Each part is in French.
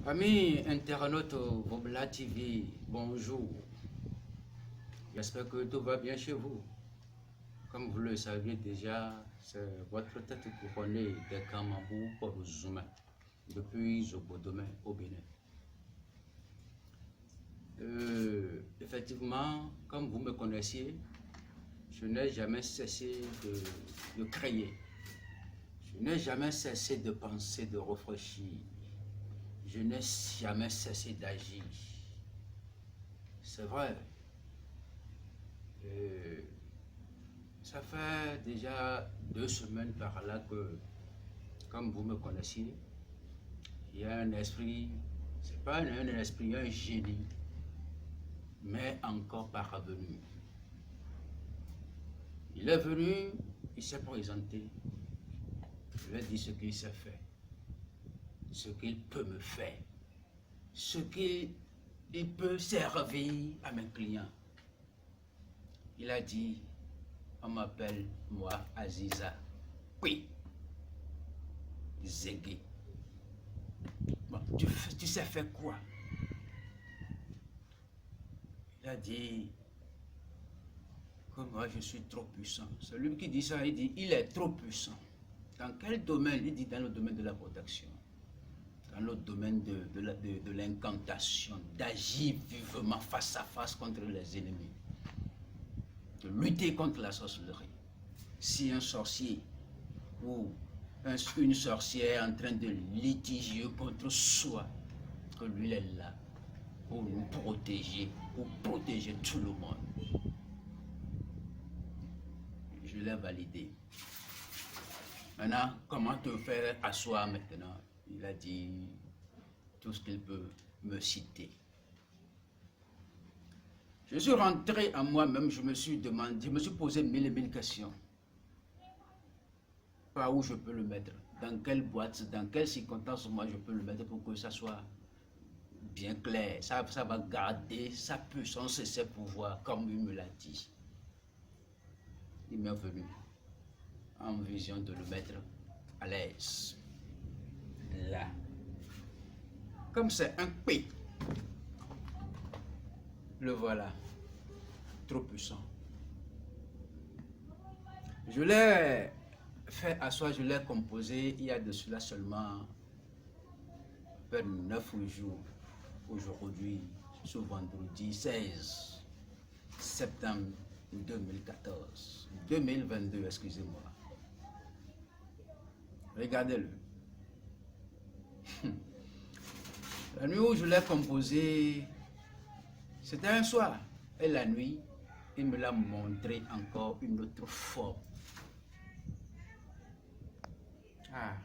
Amis internautes Bobla TV, bonjour. J'espère que tout va bien chez vous. Comme vous le savez déjà, c'est votre tête couronnée des Kamambou pour Zouma, depuis Zobodome au Bénin. Effectivement, comme vous me connaissiez, je n'ai jamais cessé de créer. Je n'ai jamais cessé de penser, de réfléchir. Je n'ai jamais cessé d'agir. C'est vrai. Ça fait déjà 2 semaines par là que, comme vous me connaissiez, il y a un esprit, c'est pas un esprit, un génie, mais encore parvenu. Il est venu, il s'est présenté, je lui ai dit ce qu'il sait faire, ce qu'il peut me faire, ce qu'il peut servir à mes clients. Il a dit, on m'appelle, moi, Aziza. Oui. Zégué. Bon, tu sais faire quoi? Il a dit que moi, je suis trop puissant. Celui qui dit ça, il dit, il est trop puissant. Dans quel domaine? Il dit, dans le domaine de la protection. Dans le domaine de l'incantation, d'agir vivement face à face contre les ennemis. De lutter contre la sorcellerie. Si un sorcier ou une sorcière en train de litiger contre soi, que lui est là pour nous protéger, pour protéger tout le monde. Je l'ai validé. Maintenant, comment te faire asseoir maintenant? Il a dit tout ce qu'il peut me citer. Je suis rentré en moi-même, je me suis demandé, je me suis posé mille et mille questions. Par où je peux le mettre? Dans quelle boîte? Dans quelles circonstances moi je peux le mettre pour que ça soit bien clair? Ça va garder sa puissance et ses pouvoirs, comme il me l'a dit. Il m'est venu en vision de le mettre à l'aise. Là. Comme c'est un P. Le voilà. Trop puissant. Je l'ai fait asseoir, je l'ai composé il y a de cela seulement vers 9 jours. Aujourd'hui, ce vendredi 16 septembre 2014. 2022, excusez-moi. Regardez-le. La nuit où je l'ai composé, c'était un soir. Et la nuit, il me l'a montré encore une autre forme. Ah,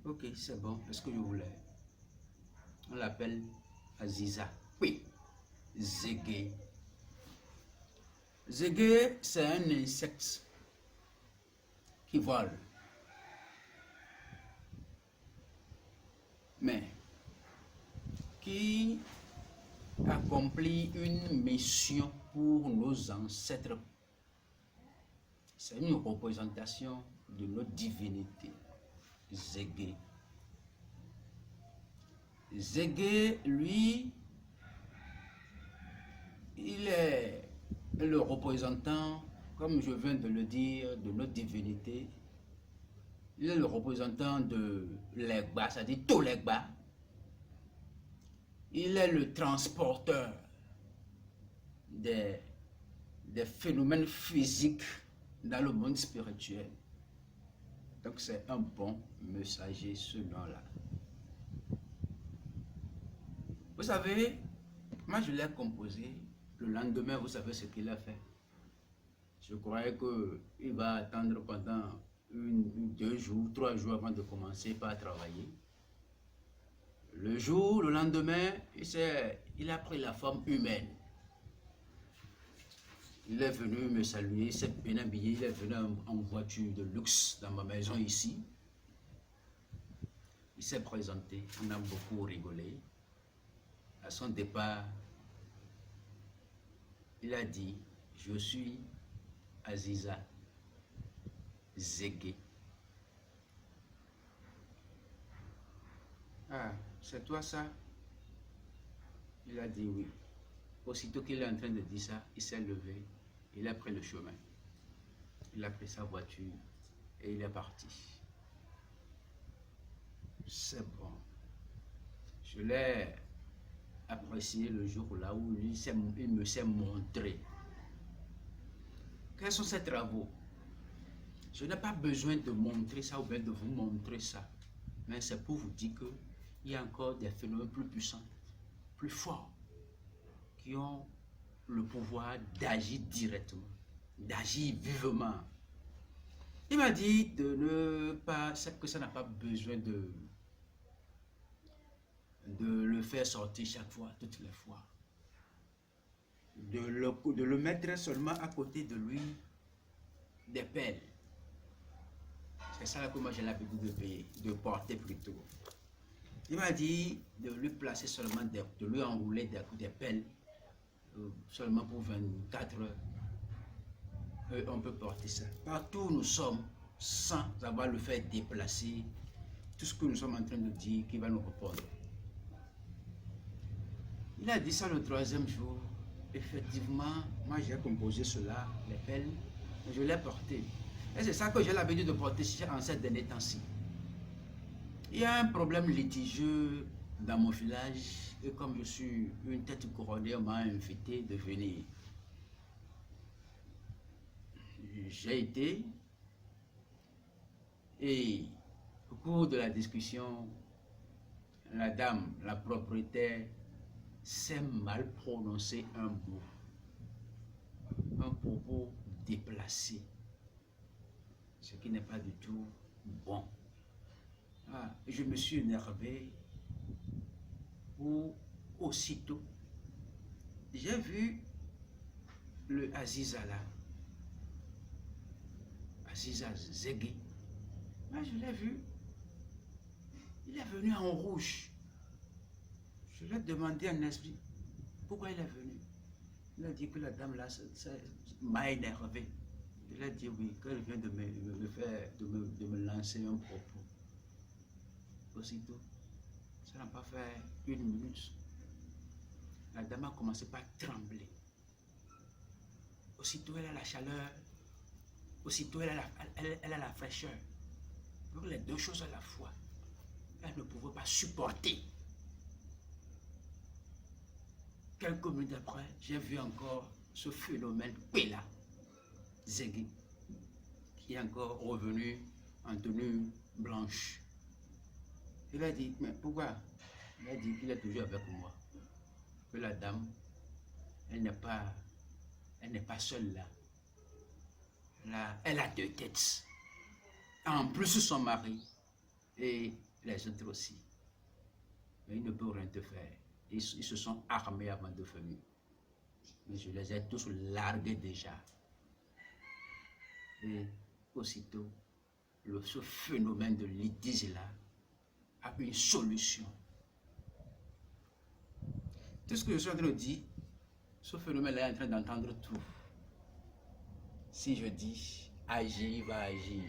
ok, c'est bon, c'est ce que je voulais. On l'appelle Aziza. Oui, Zégué. Zégué, c'est un insecte qui vole. Mais qui accomplit une mission pour nos ancêtres. C'est une représentation de notre divinité. Zégué. Zégué, lui, il est le représentant, comme je viens de le dire, de notre divinité. Il est le représentant de l'Egba, c'est-à-dire tout l'Egba. Il est le transporteur des phénomènes physiques dans le monde spirituel. Donc c'est un bon messager, ce nom-là. Vous savez, moi je l'ai composé. Le lendemain, vous savez ce qu'il a fait. Je croyais qu'il va attendre pendant 2 jours, 3 jours avant de commencer par travailler. Le lendemain, il a pris la forme humaine. Il est venu me saluer, il s'est bien habillé, il est venu en voiture de luxe dans ma maison ici. Il s'est présenté, on a beaucoup rigolé. À son départ, il a dit, je suis Aziza Zégué. Ah, c'est toi ça? Il a dit oui. Aussitôt qu'il est en train de dire ça, il s'est levé, il a pris le chemin. Il a pris sa voiture et il est parti. C'est bon. Je l'ai apprécié le jour là où il me s'est montré. Quels sont ses travaux? Je n'ai pas besoin de montrer ça ou bien de vous montrer ça. Mais c'est pour vous dire qu'il y a encore des phénomènes plus puissants, plus forts, qui ont le pouvoir d'agir directement, d'agir vivement. Il m'a dit de ne pas, que ça n'a pas besoin de le faire sortir chaque fois, toutes les fois. De le mettre seulement à côté de lui des pelles. C'est ça que moi j'ai l'habitude de payer, de porter plutôt. Il m'a dit de lui placer seulement, de lui enrouler des pelles, seulement pour 24 heures. On peut porter ça. Partout où nous sommes, sans avoir le fait déplacer, tout ce que nous sommes en train de dire, qui va nous répondre. Il a dit ça le 3e jour. Effectivement, moi j'ai composé cela, les pelles, je l'ai porté. Et c'est ça que j'ai l'habitude de porter en ces derniers temps-ci. Il y a un problème litigieux dans mon village, et comme je suis une tête couronnée, on m'a invité de venir. J'ai été, et au cours de la discussion, la dame, la propriétaire, s'est mal prononcé un mot, un propos déplacé, ce qui n'est pas du tout bon. Je me suis énervé où aussitôt j'ai vu le Aziza là, Aziza Zegui. Moi je l'ai vu, il est venu en rouge. Je lui ai demandé en esprit pourquoi il est venu. Il a dit que la dame là m'a énervé. Il a dit oui, qu'elle vient de me lancer un propos. Aussitôt, ça n'a pas fait 1 minute. La dame a commencé par trembler. Aussitôt, elle a la chaleur. Aussitôt, elle a la fraîcheur. Donc, les deux choses à la fois. Elle ne pouvait pas supporter. Quelques minutes après, j'ai vu encore ce phénomène Pela Zegui, qui est encore revenu en tenue blanche. Il a dit, mais pourquoi? Il a dit qu'il est toujours avec moi. Que la dame, elle n'est pas seule là. Là, elle a 2 têtes. En plus, son mari et les autres aussi. Mais ils ne peuvent rien te faire. Ils se sont armés avant de venir. Mais je les ai tous largués déjà. Et aussitôt, ce phénomène de litige là a une solution. Tout ce que je suis en train de dire, ce phénomène-là est en train d'entendre tout. Si je dis agir, va agir.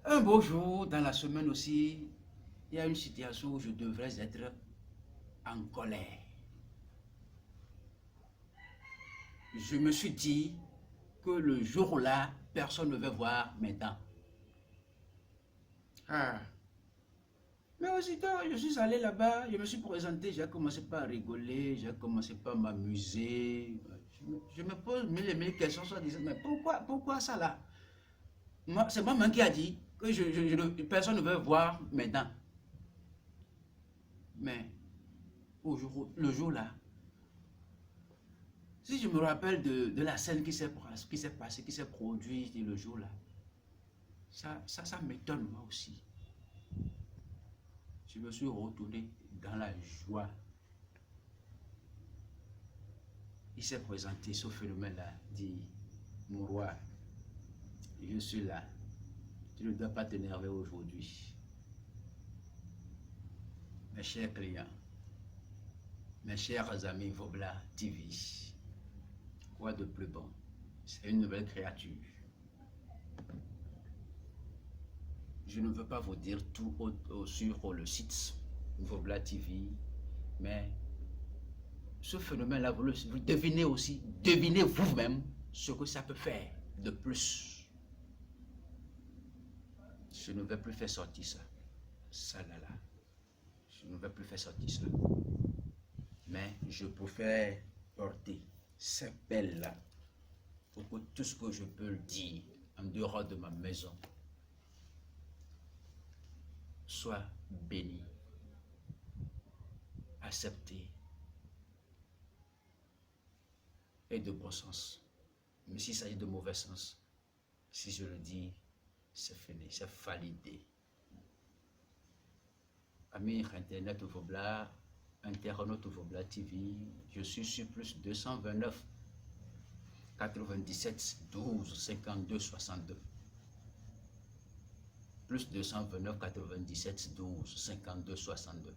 Un beau jour, dans la semaine aussi, il y a une situation où je devrais être en colère. Je me suis dit que le jour-là, personne ne veut voir mes dents. Mais aussitôt, je suis allé là-bas, je me suis présenté, j'ai commencé par rigoler, j'ai commencé par m'amuser. Je me pose mille questions, soit disant, mais pourquoi ça là? C'est moi-même qui a dit que personne ne veut voir mes dents. Mais le jour là, si je me rappelle de la scène qui s'est passée, qui s'est produite le jour là, ça m'étonne moi aussi. Je me suis retourné dans la joie. Il s'est présenté ce phénomène-là, dit, mon roi, je suis là, tu ne dois pas t'énerver aujourd'hui. Mes chers clients, mes chers amis Vobla TV, quoi de plus bon? C'est une nouvelle créature. je ne veux pas vous dire tout sur le site Vobla TV, mais ce phénomène-là, vous devinez aussi, devinez vous-même ce que ça peut faire de plus. Je ne vais plus faire sortir ça. Ça là là. Je ne vais plus faire sortir ça. Mais je préfère porter ces belles-là pour que tout ce que je peux le dire en dehors de ma maison soit béni, accepté et de bon sens. Mais s'il s'agit de mauvais sens, si je le dis, c'est fini, c'est validé. Amis Internet Vobla, internaute Vobla TV, je suis sur plus 229 97 12 52 62. Plus 229 97 12 52 62.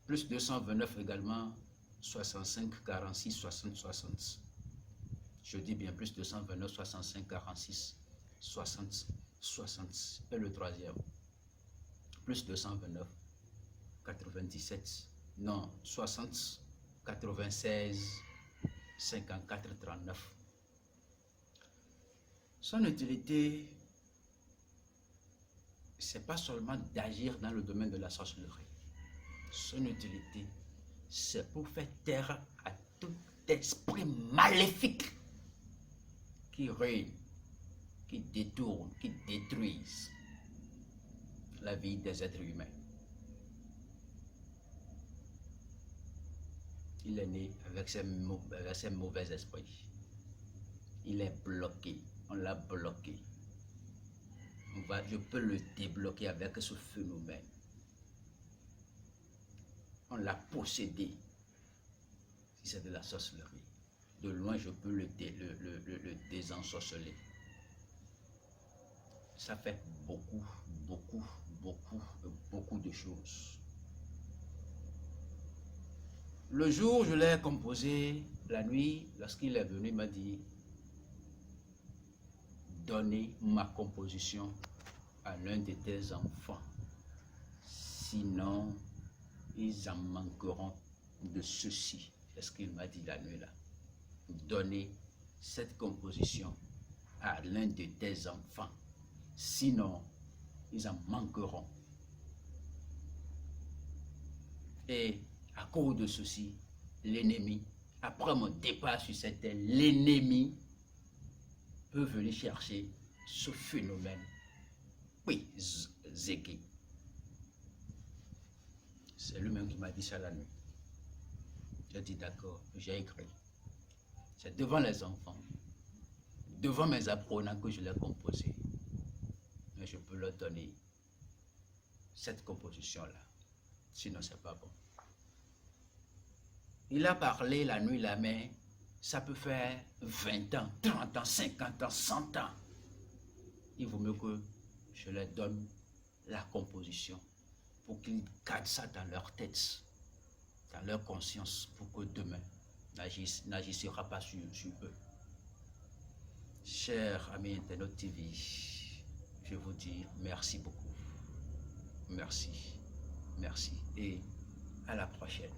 Plus 229 également 65 46 60 60. Je dis bien plus 229 65 46 60 60. Et le troisième, plus 229 97 non 60 96 54 39. Son utilité, c'est pas seulement d'agir dans le domaine de la sorcellerie. Son utilité, c'est pour faire taire à tout esprit maléfique qui règne, qui détourne, qui détruise la vie des êtres humains. Il est né avec ses mauvais esprits. Il est bloqué, on l'a bloqué. Je peux le débloquer avec ce phénomène. On l'a possédé. Si c'est de la sorcellerie, de loin je peux le désensorceler. Ça fait beaucoup de choses. Le jour où je l'ai composé, la nuit, lorsqu'il est venu, il m'a dit: donnez ma composition à l'un de tes enfants, sinon ils en manqueront de ceci. C'est ce qu'il m'a dit la nuit là. Donnez cette composition à l'un de tes enfants, sinon ils en manqueront. Et à cause de ceci, l'ennemi, après mon départ sur cette terre, l'ennemi peut venir chercher ce phénomène. Oui, Zeki. C'est lui-même qui m'a dit ça la nuit. J'ai dit d'accord, j'ai écrit. C'est devant les enfants, devant mes apprenants que je l'ai composé. Mais je peux leur donner cette composition-là. Sinon, c'est pas bon. Il a parlé la nuit là, mais ça peut faire 20 ans, 30 ans, 50 ans, 100 ans. Il vaut mieux que je leur donne la composition pour qu'ils gardent ça dans leur tête, dans leur conscience, pour que demain, n'agissera pas sur eux. Chers amis Internet TV, je vous dis merci beaucoup. Merci, merci et à la prochaine.